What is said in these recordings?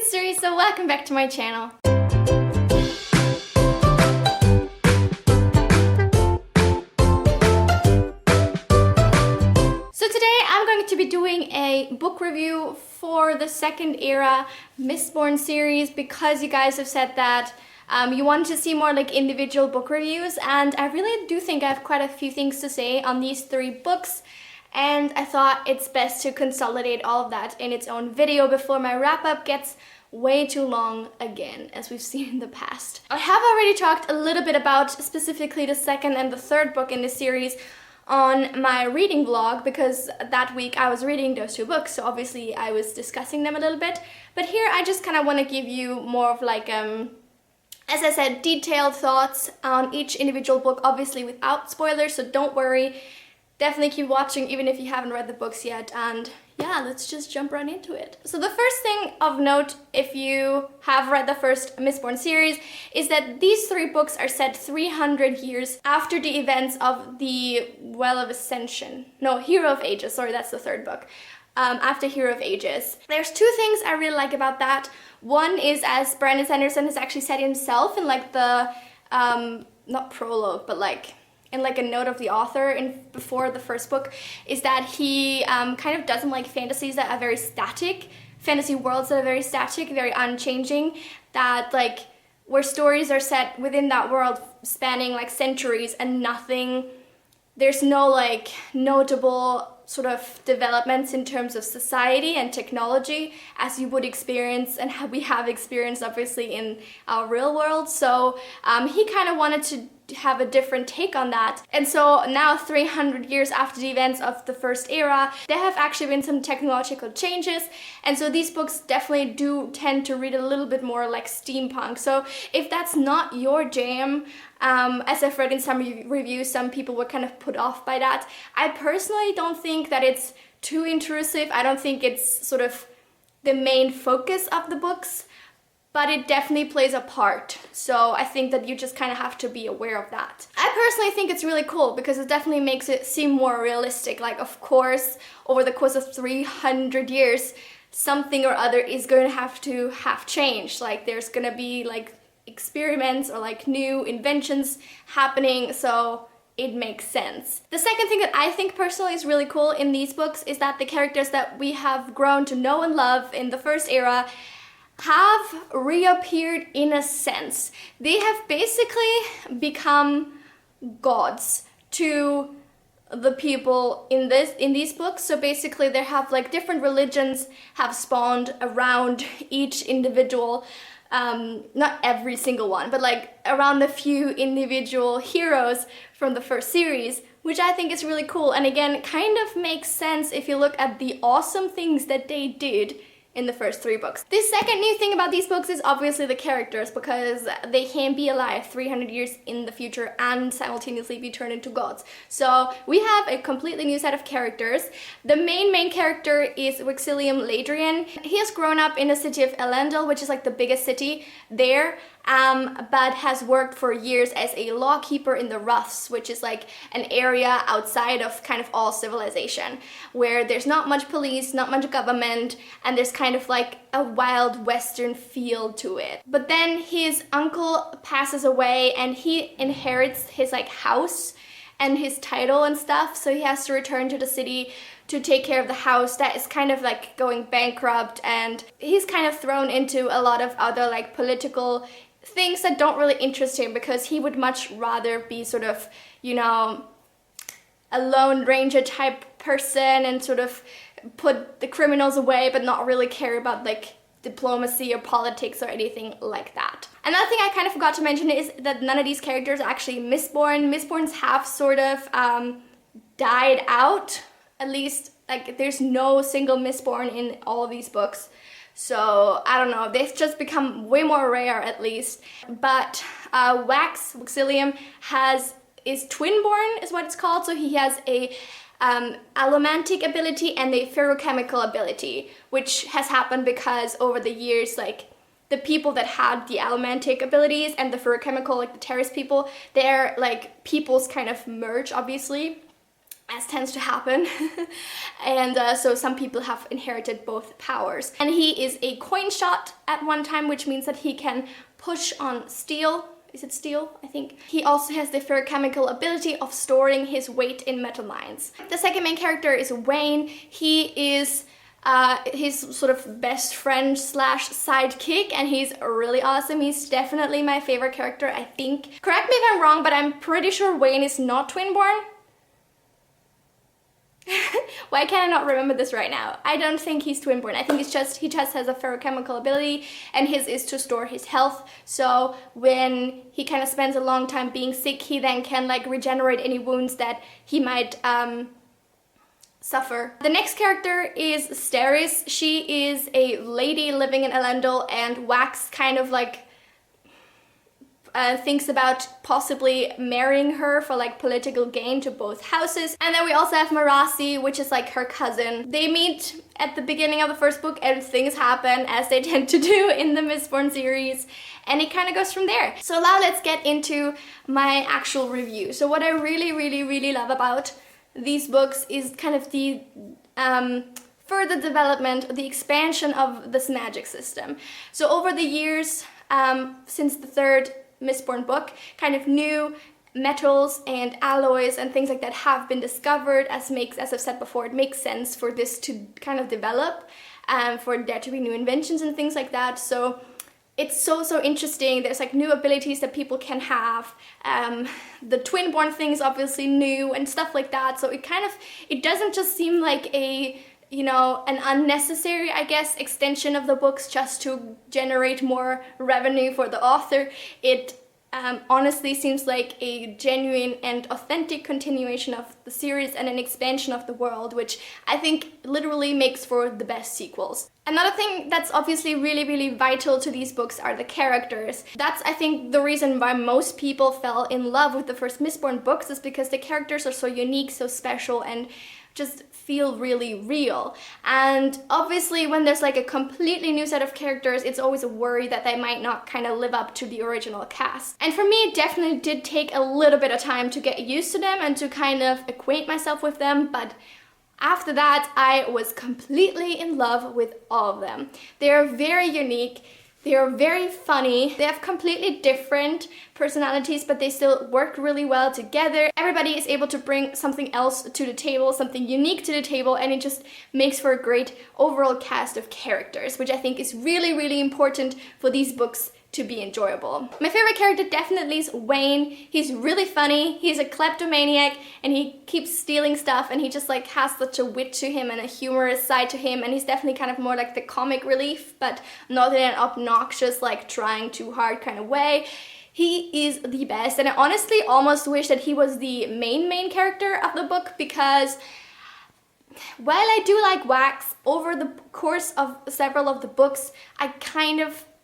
it's Suri, so welcome back to my channel. So today I'm going to be doing a book review for the second era Mistborn series because you guys have said that you wanted to see more like individual book reviews, and I really do think I have quite a few things to say on these three books. And I thought it's best to consolidate all of that in its own video before my wrap-up gets way too long again, as we've seen in the past. I have already talked a little bit about specifically the second and the third book in this series on my reading vlog, because that week I was reading those two books, so obviously I was discussing them a little bit. But here I just kind of want to give you more of like, as I said, detailed thoughts on each individual book, obviously without spoilers, so don't worry. Definitely keep watching even if you haven't read the books yet, and yeah, let's just jump right into it. So the first thing of note, if you have read the first Mistborn series, is that these three books are set 300 years after the events of the Well of Ascension. No, Hero of Ages, sorry, that's the third book. After Hero of Ages. There's two things I really like about that. One is, as Brandon Sanderson has actually said himself in like the, not prologue, but like in like a note of the author before the first book, is that he kind of doesn't like fantasies that are very static, fantasy worlds that are very static, very unchanging, that like where stories are set within that world spanning like centuries and there's no like notable sort of developments in terms of society and technology as you would experience and we have experienced obviously in our real world. So he kind of wanted to have a different take on that. And so now 300 years after the events of the first era, there have actually been some technological changes, and so these books definitely do tend to read a little bit more like steampunk. So if that's not your jam, as I've read in some reviews, some people were kind of put off by that. I personally don't think that it's too intrusive. I don't think it's sort of the main focus of the books, but it definitely plays a part. So I think that you just kind of have to be aware of that. I personally think it's really cool because it definitely makes it seem more realistic. Like, of course, over the course of 300 years, something or other is going to have changed. Like, there's gonna be like experiments or like new inventions happening, so it makes sense. The second thing that I think personally is really cool in these books is that the characters that we have grown to know and love in the first era have reappeared in a sense. They have basically become gods to the people in these books. So basically they have like different religions have spawned around each individual, not every single one, but like around the few individual heroes from the first series, which I think is really cool. And again, kind of makes sense if you look at the awesome things that they did in the first three books. The second new thing about these books is obviously the characters, because they can be alive 300 years in the future and simultaneously be turned into gods. So we have a completely new set of characters. The main character is Wixilium Ladrian. He has grown up in the city of Elendil, which is like the biggest city there, but has worked for years as a lawkeeper in the Roughs, which is like an area outside of kind of all civilization, where there's not much police, not much government, and there's kind of like a wild western feel to it. But then his uncle passes away and he inherits his like house and his title and stuff, so he has to return to the city to take care of the house that is kind of like going bankrupt, and he's kind of thrown into a lot of other like political things that don't really interest him, because he would much rather be sort of, you know, a lone ranger type person and sort of put the criminals away but not really care about like diplomacy or politics or anything like that. Another thing I kind of forgot to mention is that none of these characters are actually Mistborn. Mistborns have sort of died out, at least like there's no single Mistborn in all of these books. So I don't know, they've just become way more rare at least. But Wixilium is twinborn is what it's called, so he has a allomantic ability and a ferrochemical ability, which has happened because over the years, like the people that had the allomantic abilities and the ferrochemical, like the terrace people, their like peoples kind of merge obviously. as tends to happen. And so some people have inherited both powers. And he is a coin shot at one time, which means that he can push on steel. Is it steel? I think. He also has the ferrochemical ability of storing his weight in metal mines. The second main character is Wayne. He is his sort of best friend slash sidekick, and he's really awesome. He's definitely my favorite character, I think. Correct me if I'm wrong, but I'm pretty sure Wayne is not twin-born. Why can I not remember this right now? I don't think he's twin-born. I think he just has a ferrochemical ability, and his is to store his health. So when he kind of spends a long time being sick, he then can like regenerate any wounds that he might suffer. The next character is Steris. She is a lady living in Elendil, and Wax kind of like thinks about possibly marrying her for like political gain to both houses. And then we also have Marasi, which is like her cousin. They meet at the beginning of the first book and things happen as they tend to do in the Mistborn series, and it kind of goes from there. So now let's get into my actual review. So what I really love about these books is kind of the further development, the expansion of this magic system. So over the years, since the third Mistborn book, kind of new metals and alloys and things like that have been discovered, as I've said before, it makes sense for this to kind of develop, for there to be new inventions and things like that. So it's so interesting. There's like new abilities that people can have. The twin-born thing is obviously new and stuff like that. So it doesn't just seem like a, you know, an unnecessary, I guess, extension of the books just to generate more revenue for the author. It honestly seems like a genuine and authentic continuation of the series and an expansion of the world, which I think literally makes for the best sequels. Another thing that's obviously really vital to these books are the characters. That's, I think, the reason why most people fell in love with the first Mistborn books, is because the characters are so unique, so special, and just feel really real. And obviously when there's like a completely new set of characters, it's always a worry that they might not kind of live up to the original cast. And for me, it definitely did take a little bit of time to get used to them and to kind of acquaint myself with them, but after that, I was completely in love with all of them. They are very unique. They are very funny. They have completely different personalities, but they still work really well together. Everybody is able to bring something else to the table, something unique to the table, and it just makes for a great overall cast of characters, which I think is really important for these books to be enjoyable. My favorite character definitely is Wayne. He's really funny, he's a kleptomaniac, and he keeps stealing stuff, and he just like has such a wit to him and a humorous side to him, and he's definitely kind of more like the comic relief, but not in an obnoxious, like trying too hard kind of way. He is the best, and I honestly almost wish that he was the main character of the book, because while I do like Wax, over the course of several of the books,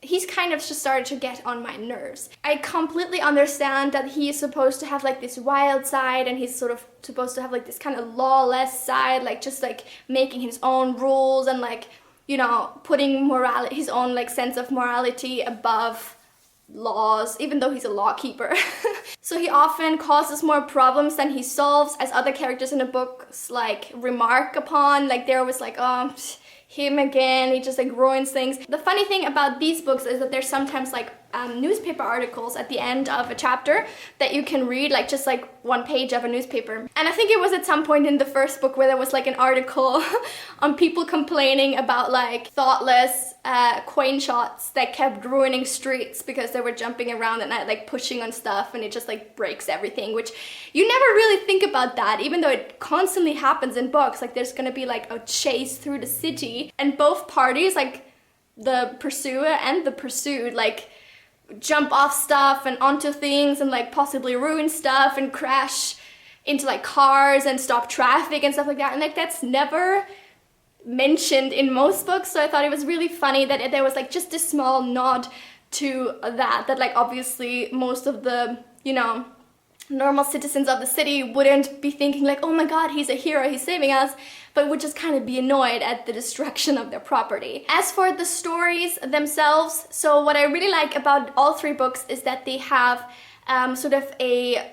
he's kind of just started to get on my nerves. I completely understand that he is supposed to have like this wild side, and he's sort of supposed to have like this kind of lawless side, like just like making his own rules and like, you know, putting his own like sense of morality above laws, even though he's a lawkeeper. So he often causes more problems than he solves, as other characters in the books like remark upon. Like they're always like, oh, him again, he just like ruins things. The funny thing about these books is that there's sometimes like newspaper articles at the end of a chapter that you can read, like just like one page of a newspaper. And I think it was at some point in the first book where there was like an article on people complaining about like thoughtless coin shots that kept ruining streets because they were jumping around at night, like pushing on stuff, and it just like breaks everything, which you never really think about that, even though it constantly happens in books. Like there's gonna be like a chase through the city, and both parties, like the pursuer and the pursued, like jump off stuff and onto things and like possibly ruin stuff and crash into like cars and stop traffic and stuff like that, and like that's never mentioned in most books. So I thought it was really funny that there was like just a small nod to that like obviously most of the, you know, normal citizens of the city wouldn't be thinking like, oh my god, he's a hero, he's saving us, but would just kind of be annoyed at the destruction of their property. As for the stories themselves, so what I really like about all three books is that they have sort of a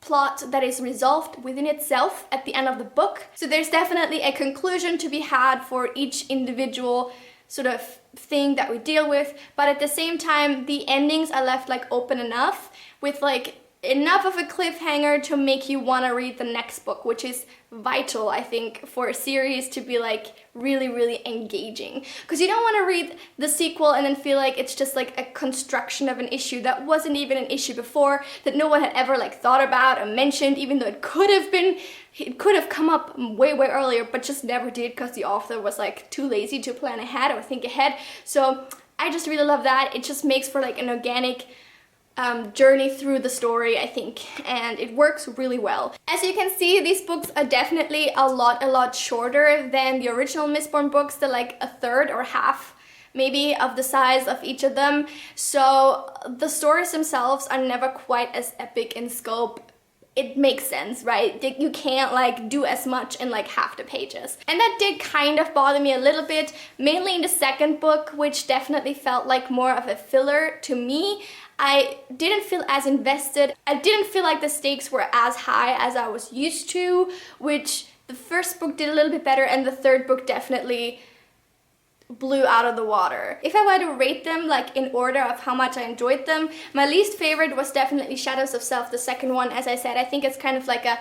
plot that is resolved within itself at the end of the book. So there's definitely a conclusion to be had for each individual sort of thing that we deal with, but at the same time the endings are left like open enough with like enough of a cliffhanger to make you want to read the next book, which is vital, I think, for a series to be like really engaging, because you don't want to read the sequel and then feel like it's just like a construction of an issue that wasn't even an issue before, that no one had ever like thought about or mentioned, even though it could have come up way earlier, but just never did because the author was like too lazy to plan ahead or think ahead. So I just really love that. It just makes for like an organic journey through the story, I think, and it works really well. As you can see, these books are definitely a lot shorter than the original Mistborn books. They're like a third or half maybe of the size of each of them, so the stories themselves are never quite as epic in scope. It makes sense, right? You can't like do as much in like half the pages. And that did kind of bother me a little bit, mainly in the second book, which definitely felt like more of a filler to me. I didn't feel as invested. I didn't feel like the stakes were as high as I was used to, which the first book did a little bit better, and the third book definitely blew out of the water. If I were to rate them like in order of how much I enjoyed them, my least favorite was definitely Shadows of Self, the second one. As I said, I think it's kind of like a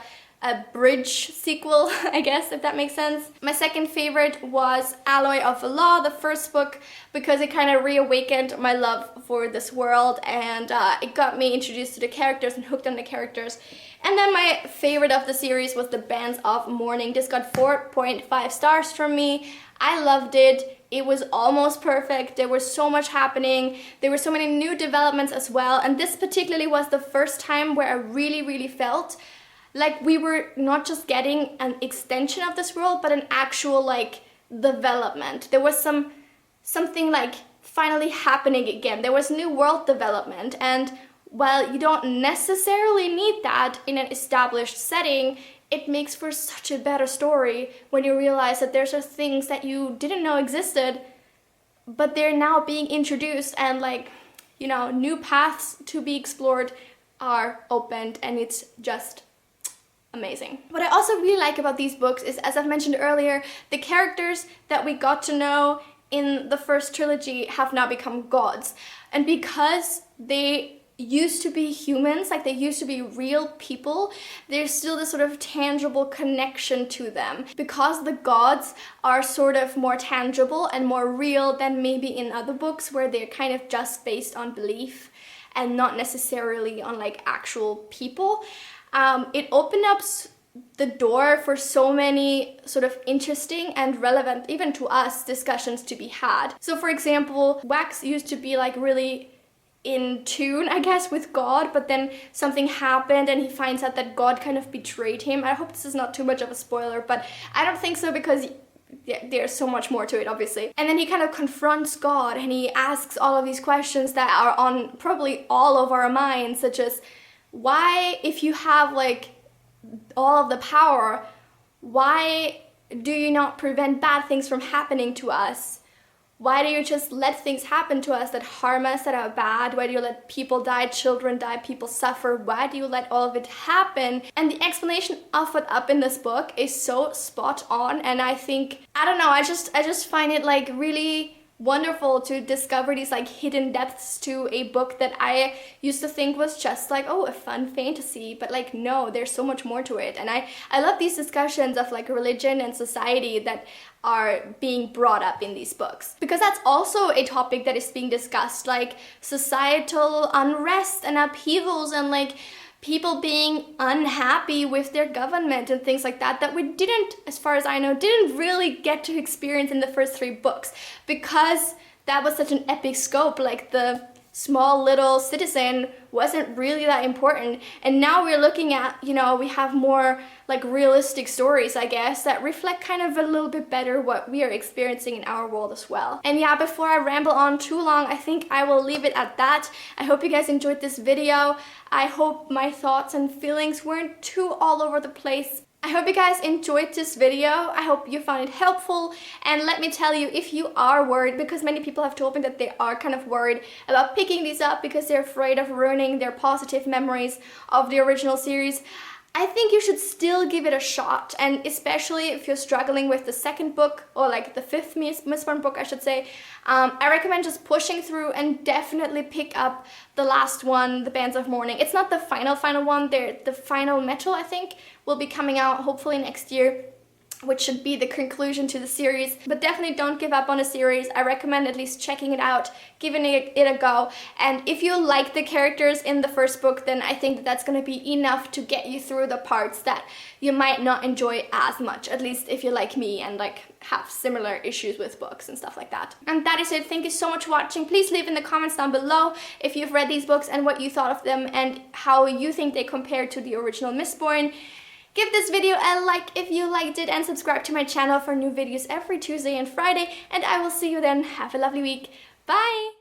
bridge sequel, I guess, if that makes sense. My second favorite was Alloy of the Law, the first book, because it kind of reawakened my love for this world, and it got me introduced to the characters and hooked on the characters. And then my favorite of the series was The Bands of Mourning. This got 4.5 stars from me. I loved it. It was almost perfect. There was so much happening. There were so many new developments as well, and this particularly was the first time where I really felt like we were not just getting an extension of this world, but an actual like development. There was something like finally happening again. There was new world development, and while you don't necessarily need that in an established setting, it makes for such a better story when you realize that there's just things that you didn't know existed, but they're now being introduced, and like, you know, new paths to be explored are opened, and it's just amazing. What I also really like about these books is, as I've mentioned earlier, the characters that we got to know in the first trilogy have now become gods. And because they used to be humans, like they used to be real people, there's still this sort of tangible connection to them. Because the gods are sort of more tangible and more real than maybe in other books where they're kind of just based on belief and not necessarily on like actual people. It opened up the door for so many sort of interesting and relevant, even to us, discussions to be had. So for example, Wax used to be like really in tune, I guess, with God, but then something happened and he finds out that God kind of betrayed him. I hope this is not too much of a spoiler, but I don't think so, because there's so much more to it, obviously. And then he kind of confronts God and he asks all of these questions that are on probably all of our minds, such as, why, if you have like all of the power, why do you not prevent bad things from happening to us? Why do you just let things happen to us that harm us, that are bad? Why do you let people die, children die, people suffer? Why do you let all of it happen? And the explanation offered up in this book is so spot on, and I think, I don't know, I just find it like really wonderful to discover these like hidden depths to a book that I used to think was just like, oh, a fun fantasy, but like no, there's so much more to it. And I love these discussions of like religion and society that are being brought up in these books, because that's also a topic that is being discussed, like societal unrest and upheavals and like people being unhappy with their government and things like that, that we didn't, as far as I know, didn't really get to experience in the first 3 books, because that was such an epic scope. Like the small little citizen wasn't really that important, and now we're looking at, you know, we have more like realistic stories, I guess, that reflect kind of a little bit better what we are experiencing in our world as well. And yeah, before I ramble on too long, I think I will leave it at that. I hope you guys enjoyed this video. I hope my thoughts and feelings weren't too all over the place. I hope you guys enjoyed this video. I hope you found it helpful, and let me tell you, if you are worried, because many people have told me that they are kind of worried about picking these up because they're afraid of ruining their positive memories of the original series, I think you should still give it a shot, and especially if you're struggling with the second book, or like the fifth Mistborn book I should say, I recommend just pushing through and definitely pick up the last one, The Bands of Mourning. It's not the final one, the final metal I think will be coming out hopefully next year, which should be the conclusion to the series. But definitely don't give up on a series. I recommend at least checking it out, giving it a go. And if you like the characters in the first book, then I think that that's going to be enough to get you through the parts that you might not enjoy as much, at least if you're like me and like have similar issues with books and stuff like that. And that is it. Thank you so much for watching. Please leave in the comments down below if you've read these books and what you thought of them and how you think they compare to the original Mistborn. Give this video a like if you liked it, and subscribe to my channel for new videos every Tuesday and Friday, and I will see you then. Have a lovely week. Bye!